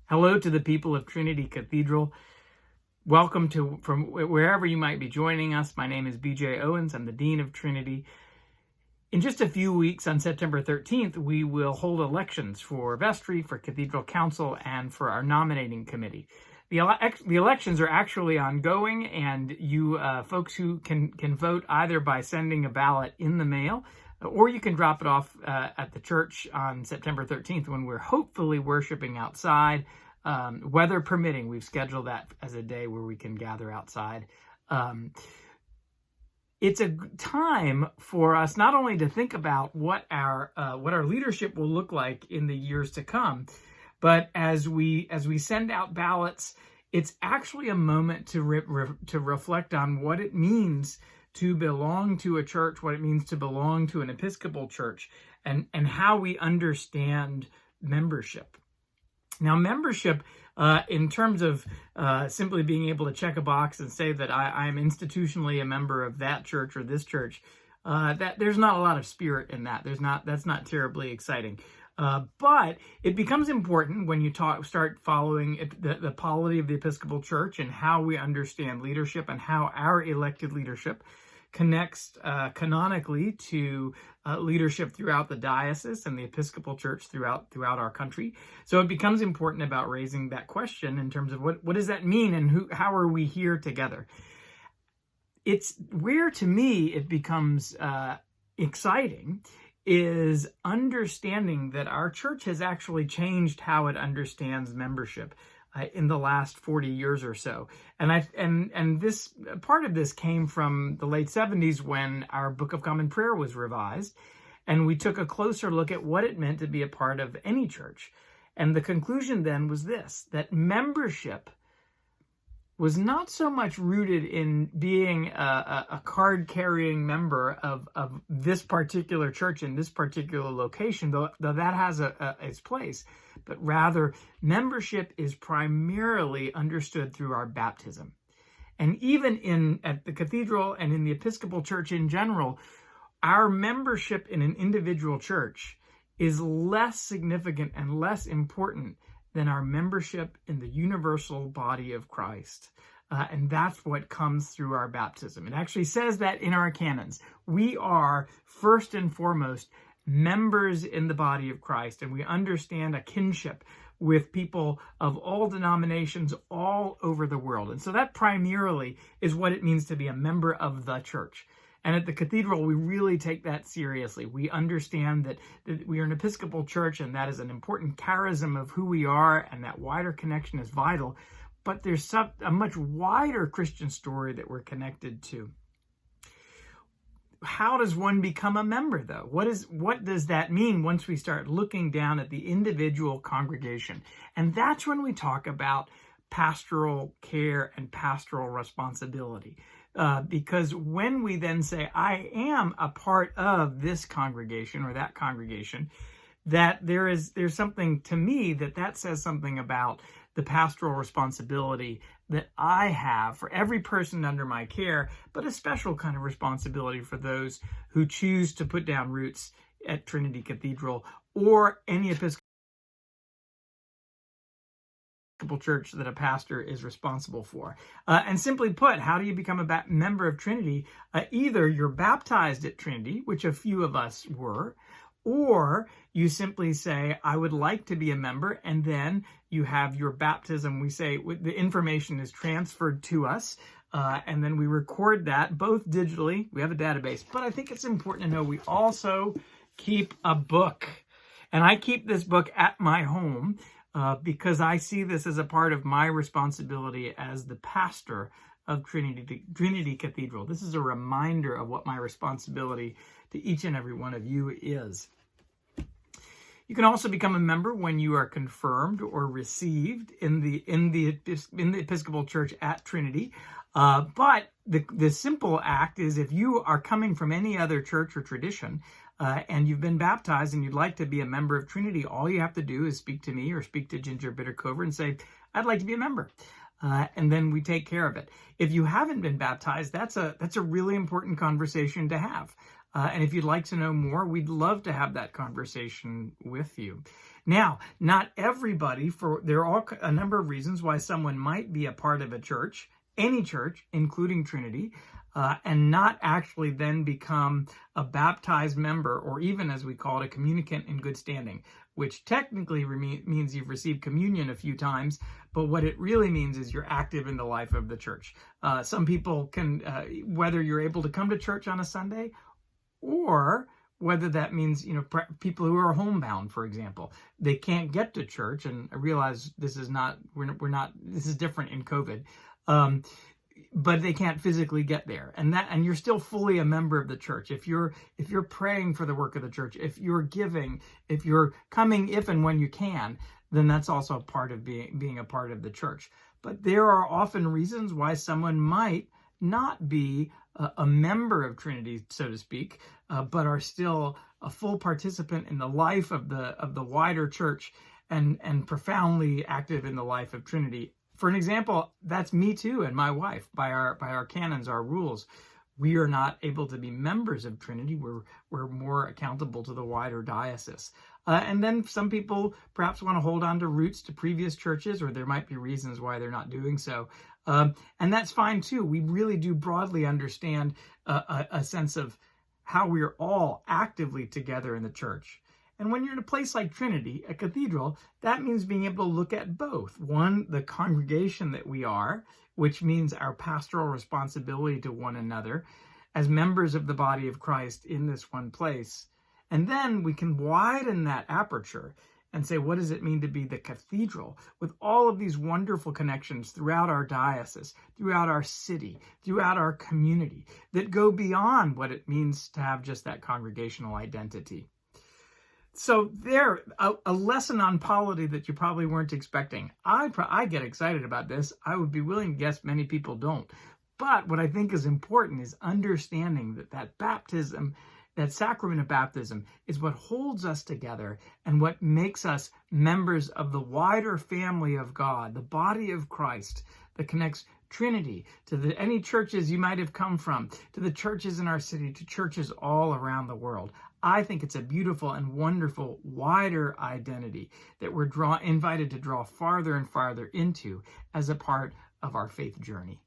Hello to the people of Trinity Cathedral. Welcome from wherever you might be joining us. My name is BJ Owens. I'm the Dean of Trinity. In just a few weeks, on September 13th, we will hold elections for vestry, for Cathedral Council, and for our nominating committee. The elections are actually ongoing, and you folks who can vote either by sending a ballot in the mail, or you can drop it off at the church on September 13th when we're hopefully worshiping outside. Weather permitting, we've scheduled that as a day where we can gather outside. It's a time for us not only to think about what our leadership will look like in the years to come, but as we send out ballots, it's actually a moment to reflect on what it means to belong to a church, what it means to belong to an Episcopal church, and how we understand membership. Now, membership, in terms of simply being able to check a box and say that I am institutionally a member of that church or this church, that there's not a lot of spirit in that. That's not terribly exciting. But it becomes important when you start following the polity of the Episcopal Church and how we understand leadership and how our elected leadership connects canonically to leadership throughout the diocese and the Episcopal Church throughout our country. So it becomes important about raising that question in terms of what does that mean and how are we here together? It's where, to me, it becomes exciting is understanding that our church has actually changed how it understands membership in the last 40 years or so. And this part of this came from the late 70s when our Book of Common Prayer was revised, and we took a closer look at what it meant to be a part of any church. And the conclusion then was this, that membership was not so much rooted in being a card-carrying member of this particular church in this particular location, though that has its place, but rather membership is primarily understood through our baptism. And even at the cathedral and in the Episcopal Church in general, our membership in an individual church is less significant and less important than our membership in the universal body of Christ. And that's what comes through our baptism. It actually says that in our canons. We are, first and foremost, members in the body of Christ, and we understand a kinship with people of all denominations all over the world. And so that primarily is what it means to be a member of the church. And at the cathedral, we really take that seriously. We understand that we are an Episcopal church, and that is an important charism of who we are, and that wider connection is vital. But there's a much wider Christian story that we're connected to. How does one become a member, though? What does that mean once we start looking down at the individual congregation? And that's when we talk about pastoral care and pastoral responsibility. Because when we then say, I am a part of this congregation or that congregation, that there's something to me that says something about the pastoral responsibility that I have for every person under my care, but a special kind of responsibility for those who choose to put down roots at Trinity Cathedral or any Episcopal church that a pastor is responsible for. And simply put, how do you become a member of Trinity? Either you're baptized at Trinity, which a few of us were, or you simply say, I would like to be a member, and then you have your baptism. We say the information is transferred to us, and then we record that both digitally. We have a database, but I think it's important to know we also keep a book. And I keep this book at my home because I see this as a part of my responsibility as the pastor of Trinity Cathedral. This is a reminder of what my responsibility to each and every one of you is. You can also become a member when you are confirmed or received in the Episcopal Church at Trinity. But the simple act is if you are coming from any other church or tradition and you've been baptized and you'd like to be a member of Trinity, all you have to do is speak to me or speak to Ginger Bittercover and say, I'd like to be a member. And then we take care of it. If you haven't been baptized, that's a really important conversation to have. And if you'd like to know more, we'd love to have that conversation with you. Now, not everybody, there are a number of reasons why someone might be a part of a church, any church, including Trinity, and not actually then become a baptized member, or even, as we call it, a communicant in good standing, which technically means you've received communion a few times, but what it really means is you're active in the life of the church. Some people can, whether you're able to come to church on a Sunday, or whether that means, people who are homebound, for example, they can't get to church. And I realize this is this is different in COVID. But they can't physically get there, and you're still fully a member of the church. If you're praying for the work of the church, if you're giving, if you're coming if and when you can, then that's also part of being a part of the church. But there are often reasons why someone might not be a member of Trinity, so to speak, but are still a full participant in the life of the wider church, and profoundly active in the life of Trinity. For an example, that's me too, and my wife. By our canons, our rules, we are not able to be members of Trinity. We're more accountable to the wider diocese. And then some people perhaps want to hold on to roots to previous churches, or there might be reasons why they're not doing so. And that's fine too. We really do broadly understand a sense of how we're all actively together in the church. And when you're in a place like Trinity, a cathedral, that means being able to look at both. One, the congregation that we are, which means our pastoral responsibility to one another as members of the body of Christ in this one place. And then we can widen that aperture and say, what does it mean to be the cathedral, with all of these wonderful connections throughout our diocese, throughout our city, throughout our community, that go beyond what it means to have just that congregational identity. So there, a lesson on polity that you probably weren't expecting. I get excited about this. I would be willing to guess many people don't. But what I think is important is understanding that baptism, that sacrament of baptism, is what holds us together and what makes us members of the wider family of God, the body of Christ that connects Trinity to any churches you might have come from, to the churches in our city, to churches all around the world. I think it's a beautiful and wonderful wider identity that we're invited to draw farther and farther into as a part of our faith journey.